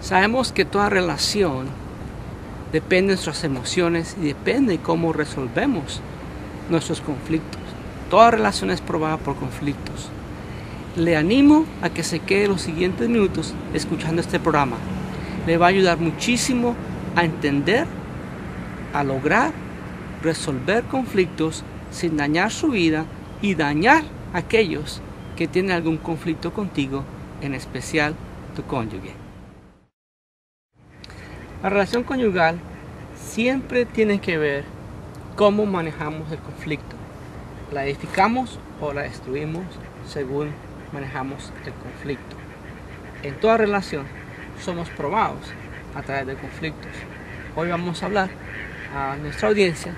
Sabemos que toda relación depende de nuestras emociones y depende de cómo resolvemos nuestros conflictos. Toda relación es probada por conflictos. Le animo a que se quede los siguientes minutos escuchando este programa. Le va a ayudar muchísimo a entender, a lograr resolver conflictos sin dañar su vida y dañar a aquellos que tienen algún conflicto contigo, en especial tu cónyuge. La relación conyugal siempre tiene que ver cómo manejamos el conflicto. La edificamos o la destruimos según manejamos el conflicto. En toda relación somos probados a través de conflictos. Hoy vamos a hablar a nuestra audiencia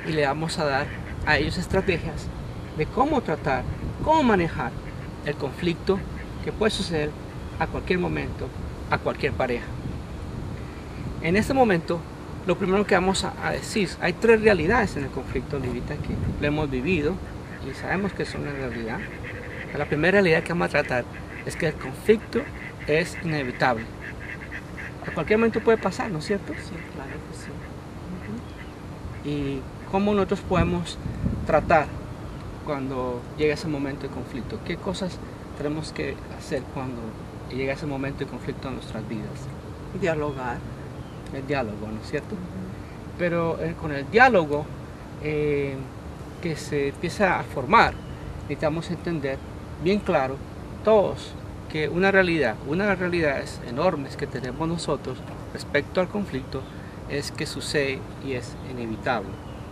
y le vamos a dar a ellos estrategias de cómo tratar, cómo manejar el conflicto que puede suceder a cualquier momento, a cualquier pareja. En este momento, lo primero que vamos a decir, hay tres realidades en el conflicto, Livita, que lo hemos vivido y sabemos que son una realidad. La primera realidad que vamos a tratar es que el conflicto es inevitable. A cualquier momento puede pasar, ¿no es cierto? Sí, claro que sí. Y cómo nosotros podemos tratar cuando llega ese momento de conflicto. ¿Qué cosas tenemos que hacer cuando llega ese momento de conflicto en nuestras vidas? Dialogar. El diálogo, ¿no es cierto? Pero con el diálogo que se empieza a formar, necesitamos entender bien claro todos que una realidad, una de las realidades enormes que tenemos nosotros respecto al conflicto es que sucede y es inevitable.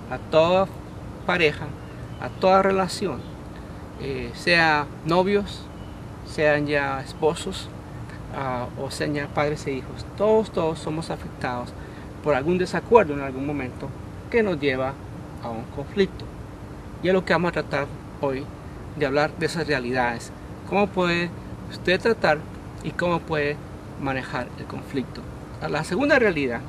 A toda pareja, a toda relación, sea novios, sean ya esposos, o sean ya padres e hijos, todos somos afectados por algún desacuerdo en algún momento que nos lleva a un conflicto. Y es lo que vamos a tratar hoy, de hablar de esas realidades, cómo puede usted tratar y cómo puede manejar el conflicto. La segunda realidad,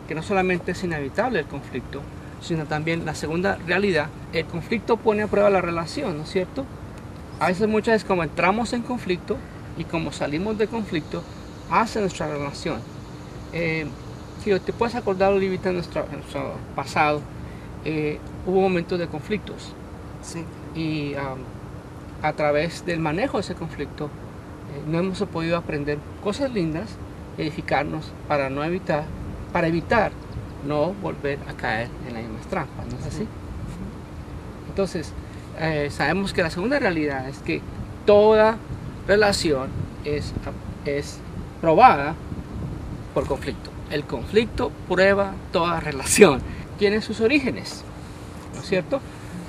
que no solamente es inevitable el conflicto, sino también la segunda realidad, el conflicto pone a prueba la relación, ¿no es cierto? A veces, muchas veces, como entramos en conflicto y como salimos de conflicto, hace nuestra relación. Si te puedes acordar, Olivita, en nuestro pasado, hubo momentos de conflictos. Sí. Y a través del manejo de ese conflicto, no hemos podido aprender cosas lindas, edificarnos para evitar no volver a caer en las mismas trampas, ¿no es así? Entonces, sabemos que la segunda realidad es que toda relación es probada por conflicto. El conflicto prueba toda relación. Tiene sus orígenes, ¿no es cierto?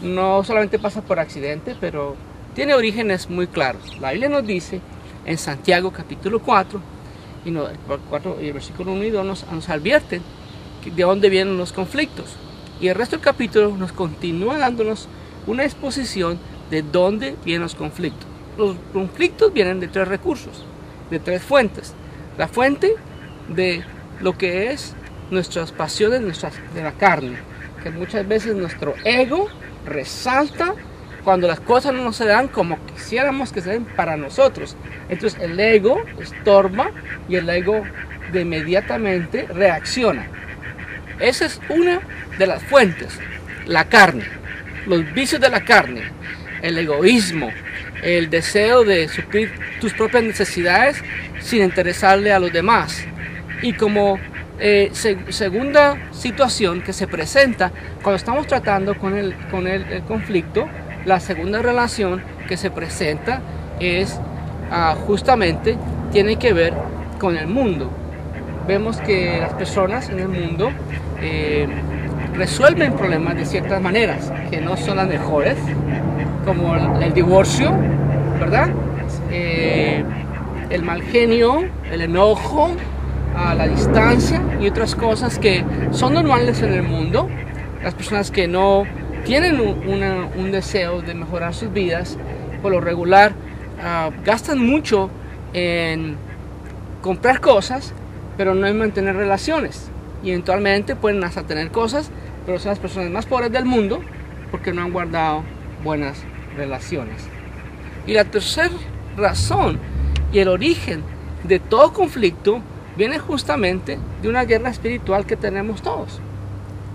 No solamente pasa por accidente, pero tiene orígenes muy claros. La Biblia nos dice en Santiago capítulo 4, y el versículo 1 y 2 nos advierten de dónde vienen los conflictos. Y el resto del capítulo nos continúa dándonos una exposición de dónde vienen los conflictos. Los conflictos vienen de tres recursos, de tres fuentes. La fuente de lo que es nuestras pasiones de la carne, que muchas veces nuestro ego resalta cuando las cosas no se dan como quisiéramos que se den para nosotros. Entonces el ego estorba y el ego de inmediatamente reacciona. Esa es una de las fuentes, la carne, los vicios de la carne, el egoísmo, el deseo de suplir tus propias necesidades sin interesarle a los demás. Y como segunda situación que se presenta cuando estamos tratando con el conflicto, la segunda relación que se presenta es justamente tiene que ver con el mundo. Vemos que las personas en el mundo resuelven problemas de ciertas maneras que no son las mejores, como el divorcio, ¿verdad? El mal genio, el enojo, la distancia y otras cosas que son normales en el mundo. Las personas que no tienen un deseo de mejorar sus vidas, por lo regular gastan mucho en comprar cosas, pero no en mantener relaciones. Y eventualmente pueden hasta tener cosas, pero son las personas más pobres del mundo porque no han guardado buenas relaciones. Y la tercera razón y el origen de todo conflicto viene justamente de una guerra espiritual que tenemos todos.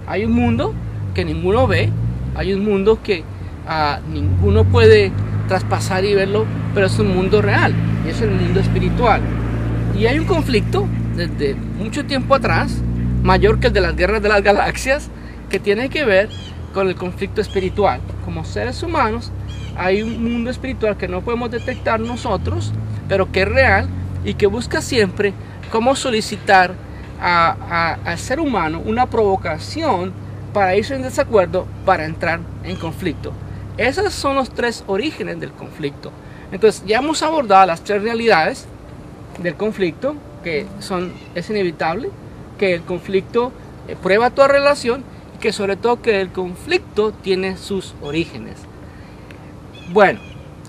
Hay un mundo que ninguno ve, hay un mundo que ninguno puede traspasar y verlo, pero es un mundo real, y es el mundo espiritual. Y hay un conflicto desde mucho tiempo atrás, mayor que el de las guerras de las galaxias, que tiene que ver con el conflicto espiritual. Como seres humanos, hay un mundo espiritual que no podemos detectar nosotros, pero que es real y que busca siempre cómo solicitar al ser humano una provocación para irse en desacuerdo, para entrar en conflicto. Esos son los tres orígenes del conflicto. Entonces ya hemos abordado las tres realidades del conflicto, que es inevitable, que el conflicto prueba toda relación y que sobre todo que el conflicto tiene sus orígenes. Bueno,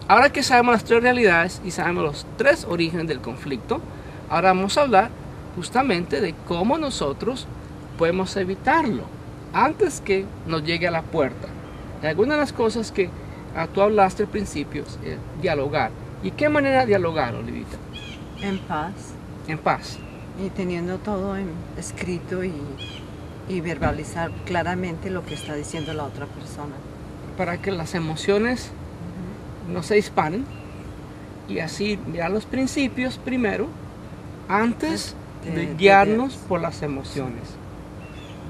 ahora que sabemos las tres realidades y sabemos los tres orígenes del conflicto, ahora vamos a hablar justamente de cómo nosotros podemos evitarlo antes que nos llegue a la puerta. Y algunas de las cosas que tú hablaste al principio es dialogar. ¿Y qué manera de dialogar, Olivita? En paz. En paz. Y teniendo todo escrito y verbalizar claramente lo que está diciendo la otra persona. Para que las emociones no se disparen y así mirar los principios primero antes de guiarnos por las emociones.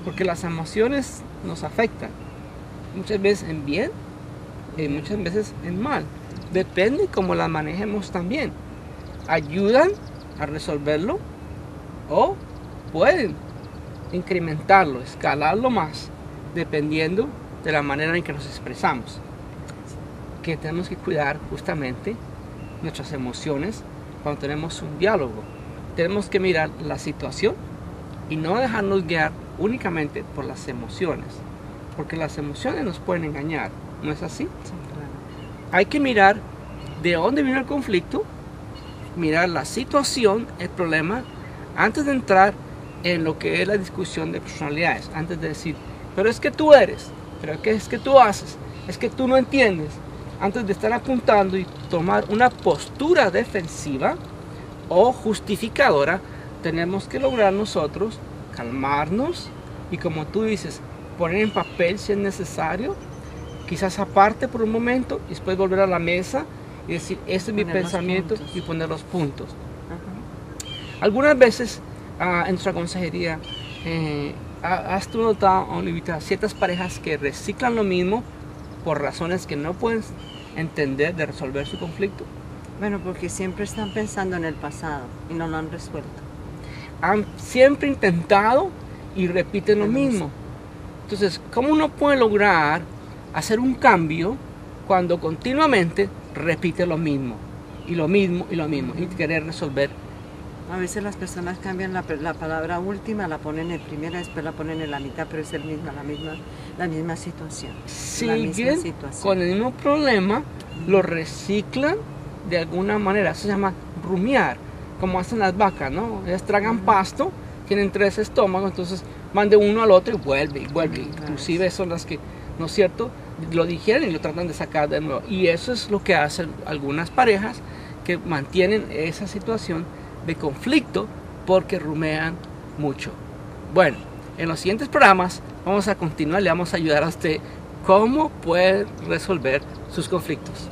Porque las emociones nos afectan. Muchas veces en bien y muchas veces en mal. Depende cómo las manejemos también. Ayudan a resolverlo o pueden incrementarlo, escalarlo más, dependiendo de la manera en que nos expresamos. Que tenemos que cuidar justamente nuestras emociones cuando tenemos un diálogo. Tenemos que mirar la situación y no dejarnos guiar únicamente por las emociones, porque las emociones nos pueden engañar, ¿no es así? Sí, claro. Hay que mirar de dónde vino el conflicto, mirar la situación, el problema, antes de entrar en lo que es la discusión de personalidades, antes de decir, pero es que tú eres, pero es que tú haces, es que tú no entiendes. Antes de estar apuntando y tomar una postura defensiva o justificadora, tenemos que lograr nosotros calmarnos y, como tú dices, poner en papel si es necesario, quizás aparte por un momento y después volver a la mesa y decir, este es mi pensamiento y poner los puntos. Algunas veces en nuestra consejería has tú notado, Olivita, ciertas parejas que reciclan lo mismo por razones que no pueden entender de resolver su conflicto. Bueno, porque siempre están pensando en el pasado y no lo han resuelto. Han siempre intentado y repiten lo mismo. Entonces, ¿cómo uno puede lograr hacer un cambio cuando continuamente repite lo mismo y lo mismo y lo mismo y querer resolver? A veces las personas cambian la palabra última, la ponen en primera, después la ponen en la mitad, pero es la misma situación. Siguen con el mismo problema, lo reciclan de alguna manera. Eso se llama rumiar, como hacen las vacas, ¿no? Ellas tragan pasto, tienen 3 estómagos, entonces van de uno al otro y vuelve y vuelve. Inclusive son las que, ¿no es cierto?, lo digieren y lo tratan de sacar de nuevo. Y eso es lo que hacen algunas parejas que mantienen esa situación de conflicto porque rumean mucho. Bueno, en los siguientes programas vamos a continuar, le vamos a ayudar a usted cómo puede resolver sus conflictos.